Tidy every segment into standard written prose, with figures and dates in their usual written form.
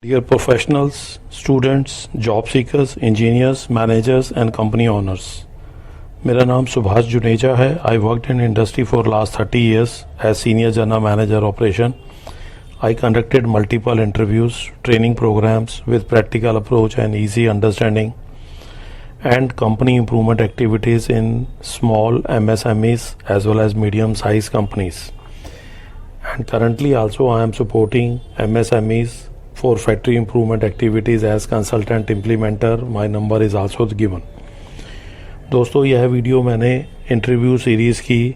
Dear professionals, students, job seekers, engineers, managers and company owners. मेरा नाम सुभाष जुनेजा है. I worked in industry for last 30 years as senior general manager operation. I conducted multiple interviews, training programs with practical approach and easy understanding, and company improvement activities in small MSMEs as well as medium-sized companies. And currently also I am supporting MSMEs for factory improvement activities as consultant implementer. My number is also given. दोस्तों, यह video मैंने interview series की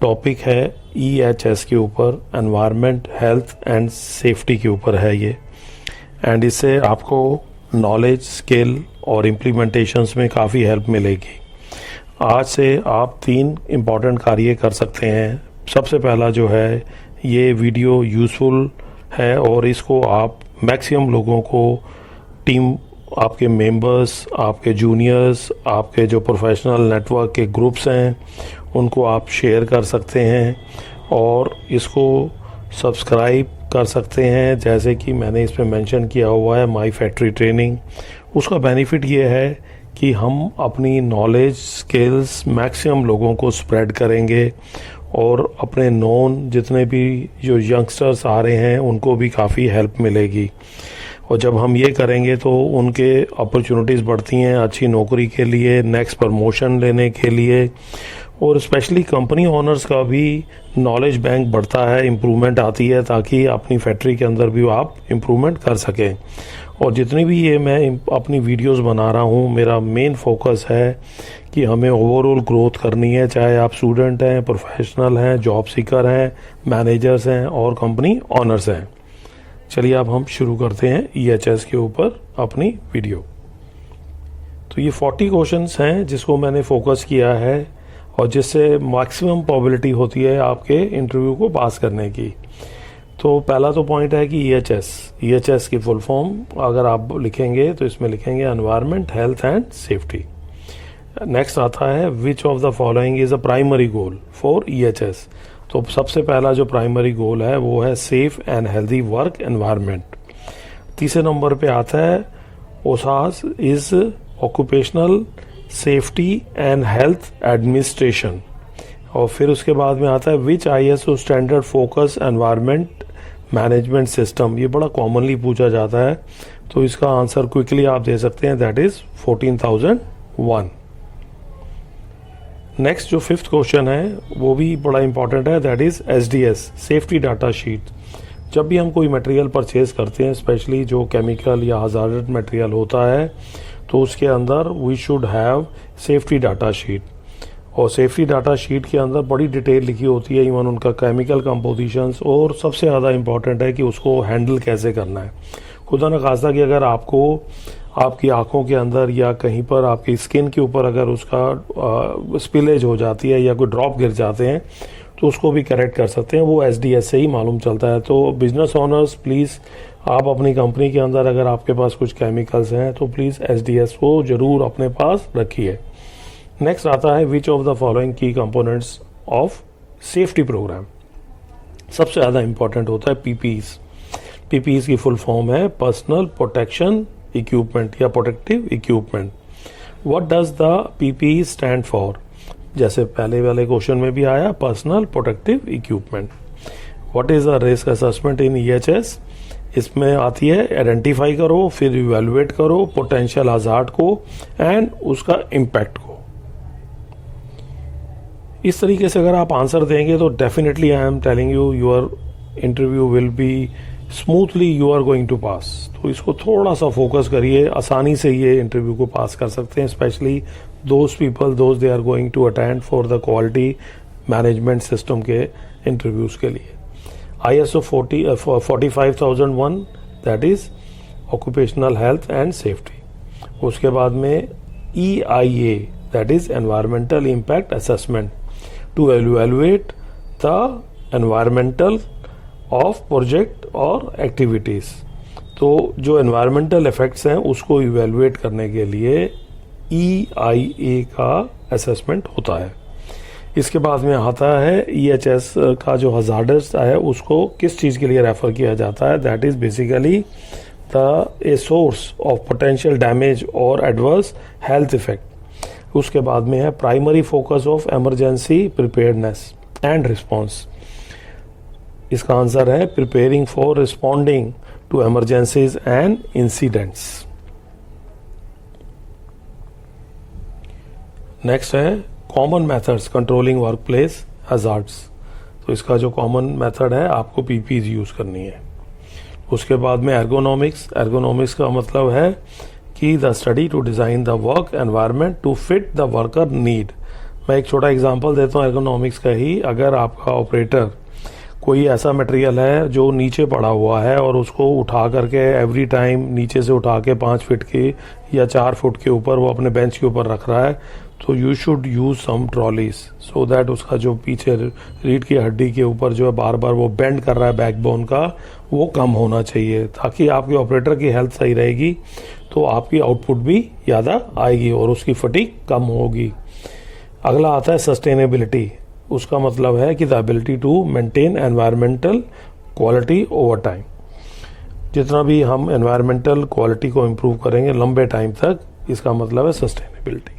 topic है EHS के ऊपर, environment health and safety के ऊपर है ये. एंड इससे आपको नॉलेज, स्किल और इम्प्लीमेंटेशंस में काफ़ी हेल्प मिलेगी. आज से आप 3 इम्पॉर्टेंट कार्य कर सकते हैं. सबसे पहला जो है, ये वीडियो यूज़फुल है और इसको आप मैक्सिमम लोगों को, टीम, आपके मेंबर्स, आपके जूनियर्स, आपके जो प्रोफेशनल नेटवर्क के ग्रुप्स हैं, उनको आप शेयर कर सकते हैं और इसको सब्सक्राइब कर सकते हैं. जैसे कि मैंने इस पर मेंशन किया हुआ है माई फैक्ट्री ट्रेनिंग. उसका बेनिफिट ये है कि हम अपनी नॉलेज, स्किल्स मैक्सिमम लोगों को स्प्रेड करेंगे और अपने नोन जितने भी जो यंगस्टर्स आ रहे हैं उनको भी काफ़ी हेल्प मिलेगी. और जब हम ये करेंगे तो उनके अपॉर्चुनिटीज़ बढ़ती हैं अच्छी नौकरी के लिए, नेक्स्ट प्रमोशन लेने के लिए, और स्पेशली कंपनी ओनर्स का भी नॉलेज बैंक बढ़ता है, इम्प्रूवमेंट आती है, ताकि अपनी फैक्ट्री के अंदर भी आप इम्प्रूवमेंट कर सकें. और जितनी भी ये मैं अपनी वीडियोस बना रहा हूँ, मेरा मेन फोकस है कि हमें ओवरऑल ग्रोथ करनी है, चाहे आप स्टूडेंट हैं, प्रोफेशनल हैं, जॉब सीकर हैं, मैनेजर्स हैं और कंपनी ओनर्स हैं. चलिए अब हम शुरू करते हैं EHS के ऊपर अपनी वीडियो. तो ये 40 क्वेश्चंस हैं जिसको मैंने फोकस किया है और जिससे मैक्सिमम प्रोबेबिलिटी होती है आपके इंटरव्यू को पास करने की. तो पहला तो पॉइंट है कि EHS की फुल फॉर्म अगर आप लिखेंगे तो इसमें लिखेंगे environment, health and safety. Next आता है which of the following is a primary goal for EHS. तो सबसे पहला जो प्राइमरी गोल है वो है safe and healthy work environment. तीसरे नंबर पे आता है OSHA is occupational safety and health administration. और फिर उसके बाद में आता है विच ISO standard focus environment management system. ये बड़ा कॉमनली पूछा जाता है, तो इसका आंसर क्विकली आप दे सकते हैं, दैट इज 14001. नेक्स्ट जो 5th क्वेश्चन है वो भी बड़ा इंपॉर्टेंट है, that is SDS safety data sheet. जब भी हम कोई मटेरियल परचेज करते हैं, स्पेशली जो केमिकल या हजार्ड मटेरियल होता है, तो उसके अंदर we should have safety data sheet. और सेफ्टी डाटा शीट के अंदर बड़ी डिटेल लिखी होती है, इवन उनका केमिकल कंपोजिशंस, और सबसे ज़्यादा इम्पॉर्टेंट है कि उसको हैंडल कैसे करना है. खुदा न खास्ता कि अगर आपको आपकी आंखों के अंदर या कहीं पर आपकी स्किन के ऊपर अगर उसका स्पिलेज हो जाती है या कोई ड्रॉप गिर जाते हैं, तो उसको भी करेक्ट कर सकते हैं. वो SDS से ही मालूम चलता है. तो बिजनेस ओनर्स प्लीज़, आप अपनी कंपनी के अंदर अगर आपके पास कुछ केमिकल्स हैं तो प्लीज़ SDS को ज़रूर अपने पास रखिए. नेक्स्ट आता है विच ऑफ द फॉलोइंग की कंपोनेंट्स ऑफ सेफ्टी प्रोग्राम. सबसे ज़्यादा इंपॉर्टेंट होता है PPEs की फुल फॉर्म है पर्सनल प्रोटेक्शन इक्विपमेंट या protective equipment. What does the PPE stand for. जैसे पहले वाले क्वेश्चन में भी आया, personal protective equipment. What is the risk assessment in EHS. इसमें आती है आइडेंटिफाई करो, फिर इवेलुएट करो पोटेंशियल हजार्ड को एंड उसका इम्पैक्ट को. इस तरीके से अगर आप आंसर देंगे तो definitely I am telling you your interview will be smoothly, you are going to pass. तो इसको थोड़ा सा फोकस करिए, आसानी से ये इंटरव्यू को पास कर सकते हैं, specially those people they are going to attend for the quality management system के इंटरव्यूज के लिए. ISO 45001 that is occupational health and safety. उसके बाद में EIA that is environmental impact assessment to evaluate the environmental of project और activities. तो जो environmental effects हैं उसको इवेलुएट करने के लिए EIA का असेसमेंट होता है. इसके बाद में आता है EHS का जो हजार्डस है उसको किस चीज़ के लिए रेफर किया जाता है, that is basically a source of potential damage और एडवर्स हेल्थ इफेक्ट। उसके बाद में है primary focus of emergency preparedness and response. इसका आंसर है preparing for responding to emergencies and incidents. Next है common methods controlling work place hazards. तो इसका जो कॉमन मेथड है आपको पीपीज यूज करनी है। उसके बाद में एर्गोनॉमिक्स। एर्गोनॉमिक्स का मतलब है कि the study to design the work environment to fit the worker need. मैं एक छोटा एग्जांपल देता हूँ एर्गोनॉमिक्स का ही। अगर आपका ऑपरेटर कोई ऐसा मटेरियल है जो नीचे पड़ा हुआ है और उसको उठा करके एवरी टाइम नीचे से उठा के 5 फीट के या 4 फुट के ऊपर वो अपने बेंच के ऊपर रख रहा है, तो you should use some trolleys so that उसका जो पीछे रीढ़ की हड्डी के ऊपर जो है बार बार वो बेंड कर रहा है बैकबोन का, वो कम होना चाहिए, ताकि आपके ऑपरेटर की हेल्थ सही रहेगी तो आपकी आउटपुट भी ज़्यादा आएगी और उसकी फटीग कम होगी। अगला आता है सस्टेनेबिलिटी। उसका मतलब है कि the ability to maintain environmental quality over time. जितना भी हम एनवायरमेंटल क्वालिटी को इम्प्रूव करेंगे लंबे टाइम तक, इसका मतलब है sustainability.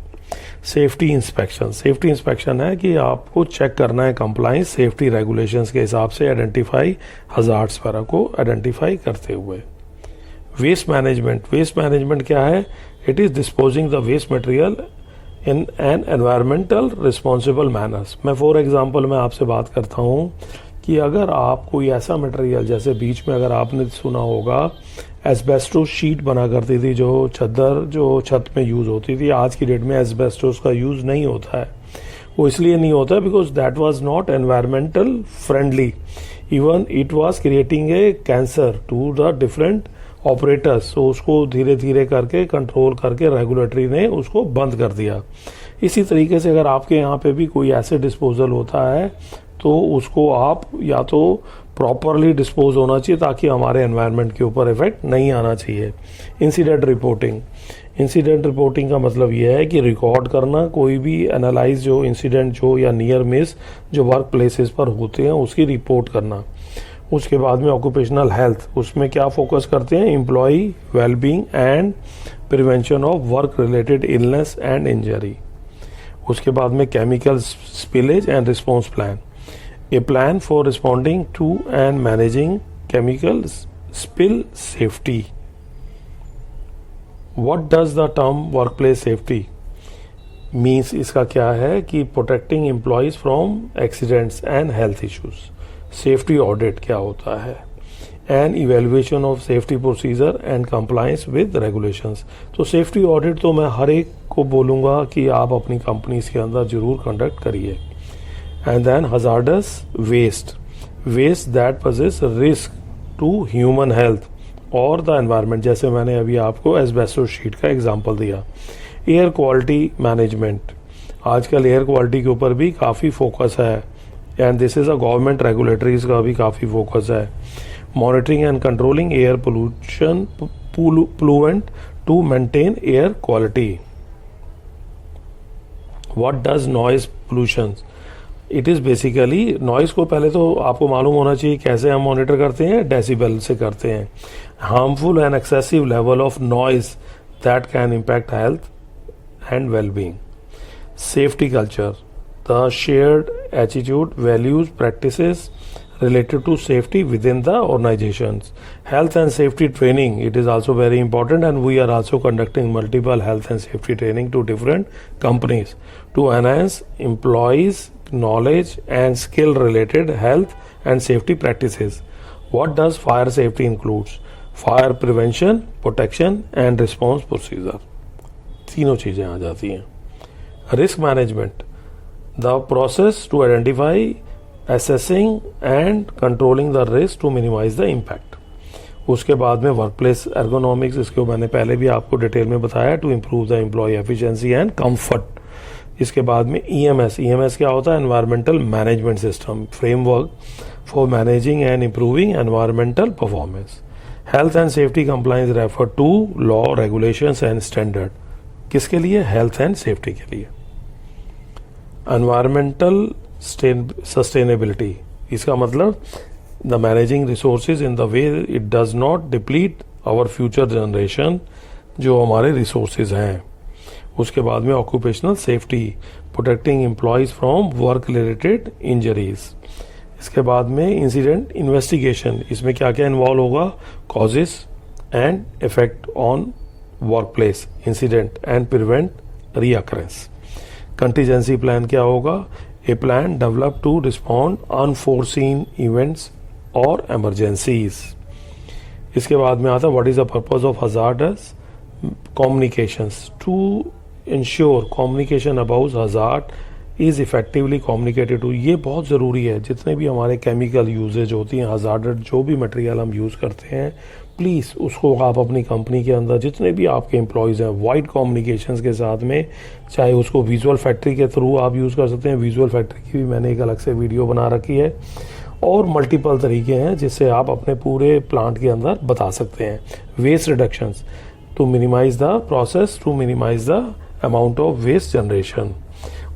Safety inspection. Safety inspection है कि आपको चेक करना है कंप्लाइंस सेफ्टी रेगुलेशंस के हिसाब से आइडेंटिफाई हजार्ड्स वगैरह को आइडेंटिफाई करते हुए। Waste management. वेस्ट मैनेजमेंट क्या है? It is disposing the waste material in an environmental responsible manners. मैं फॉर एग्जाम्पल मैं आपसे बात करता हूँ कि अगर आप कोई ऐसा मटेरियल, जैसे बीच में अगर आपने सुना होगा एस्बेस्टोस शीट बना करती थी जो चद्दर जो छत में यूज होती थी, आज की डेट में एस्बेस्टोस का यूज नहीं होता है। वो इसलिए नहीं होता because that was not environmental friendly, even it was creating a cancer to the different operators. तो उसको धीरे धीरे करके कंट्रोल करके रेगुलेटरी ने उसको बंद कर दिया। इसी तरीके से अगर आपके यहाँ पे भी कोई ऐसे डिस्पोजल होता है तो उसको आप या तो प्रॉपरली डिस्पोज होना चाहिए ताकि हमारे एनवायरनमेंट के ऊपर इफेक्ट नहीं आना चाहिए। Incident reporting. इंसिडेंट रिपोर्टिंग का मतलब यह है कि रिकॉर्ड करना कोई भी एनालाइज जो इंसिडेंट जो या नियर मिस जो वर्क प्लेसेस पर होते हैं उसकी रिपोर्ट करना। उसके बाद में ऑक्यूपेशनल हेल्थ, उसमें क्या फोकस करते हैं? Employ wellbeing and prevention of work related illness and injury. उसके बाद में chemical spillage and response plan, a plan for responding to and managing chemical spill safety. What does the term work place safety means? इसका क्या है कि protecting employees from accidents and health issues. Safety audit क्या होता है? And evaluation of safety procedure and compliance with regulations. तो safety audit तो मैं हर एक को बोलूँगा कि आप अपनी कंपनीज के अंदर जरूर कंडक्ट करिए। And then hazardous waste, waste that poses risk to human health और द एनवायरनमेंट, जैसे मैंने अभी आपको एस्बेस्टोस शीट का एग्जांपल दिया। एयर क्वालिटी मैनेजमेंट, आजकल एयर क्वालिटी के ऊपर भी काफ़ी फोकस है and this is a government regulatories का भी काफ़ी फोकस है। Monitoring and controlling air pollution pollutant to maintain air quality. What does noise pollution? It is basically noise को पहले तो आपको मालूम होना चाहिए कैसे हम मॉनिटर करते हैं, डेसिबल से करते हैं। Harmful and excessive level of noise that can impact health and wellbeing. Safety culture, the shared attitude, values, practices related to safety within the organizations. Health and safety training, it is also very important, and we are also conducting multiple health and safety training to different companies to enhance employees' knowledge and skill related health and safety practices. What does fire safety includes? Fire prevention, protection and response procedure. तीनों चीजें आ जाती हैं। Risk management, the process to identify, assessing and controlling the risk to minimize the impact. उसके बाद में work place ergonomics, इसको मैंने पहले भी आपको डिटेल में बताया, to improve the employ efficiency and comfort. इसके बाद में ईएमएस, ईएमएस क्या होता है? Environmental management system, framework for managing and improving environmental performance. Health and safety compliance refer to law, regulations and standard. किसके लिए? हेल्थ एंड सेफ्टी के लिए। एनवायरमेंटल सस्टेनेबिलिटी, इसका मतलब the managing resources in the way it does not deplete our future generation, जो हमारे resources हैं। उसके बाद में occupational safety, protecting employees from work related injuries. इसके बाद में इंसिडेंट इन्वेस्टिगेशन, इसमें क्या क्या इन्वॉल्व होगा, causes and effect on work place incident and prevent recurrence. Contingency plan क्या होगा, a plan develop to respond unforeseen events और एमरजेंसीज। इसके बाद में आता है what is the purpose of hazardous communications, to ensure communication about hazard is effectively communicated to. ये बहुत ज़रूरी है, जितने भी हमारे केमिकल यूजेज होती हैं, हजार्ड जो भी मटेरियल हम यूज़ करते हैं, प्लीज़ उसको आप अपनी कंपनी के अंदर जितने भी आपके एम्प्लॉयज़ हैं वाइड कम्युनिकेशंस के साथ में, चाहे उसको विजुअल फैक्ट्री के थ्रू आप यूज़ कर सकते हैं। विजुअल फैक्ट्री की भी मैंने एक अलग से वीडियो बना रखी है, और मल्टीपल तरीके हैं जिससे आप अपने पूरे प्लांट के अंदर बता सकते हैं। Waste reductions to minimize the process, to minimize the amount of waste generation.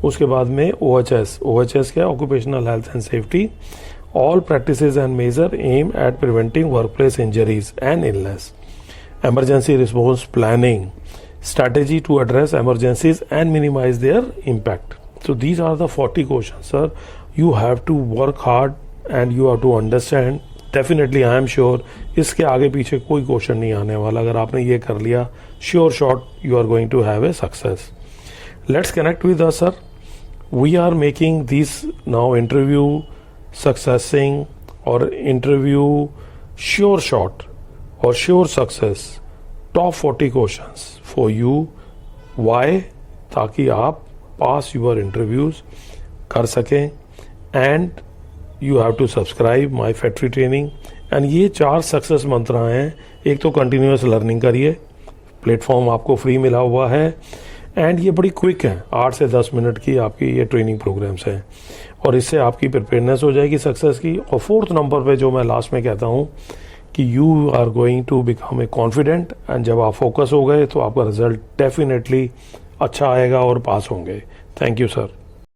उसके बाद में OHS क्या, occupational health and safety, all practices and measure aim at preventing workplace injuries and illness. Emergency response planning, strategy to address emergencies and minimize their impact. So these are the 40 questions, sir. You have to work hard and you have to understand. Definitely I am sure इसके आगे पीछे कोई question नहीं आने वाला। अगर आपने ये कर लिया, sure shot you are going to have a success. Let's connect with us, sir. We are making this now interview succeeding और इंटरव्यू श्योर शॉट और sure success, top 40 questions for you. Why, ताकि आप पास your interviews कर सकें। And you have to subscribe my factory training. And ये 4 success मंत्र हैं। एक तो कंटिन्यूअस लर्निंग करिए, प्लेटफॉर्म आपको फ्री मिला हुआ है, एंड ये बड़ी क्विक है, 8 से 10 मिनट की आपकी ये ट्रेनिंग प्रोग्राम्स हैं, और इससे आपकी प्रिपेयरनेस हो जाएगी सक्सेस की। और 4th नंबर पे जो मैं लास्ट में कहता हूँ कि you are going to become a confident, and जब आप फोकस हो गए तो आपका रिजल्ट डेफिनेटली अच्छा आएगा और पास होंगे। Thank you sir.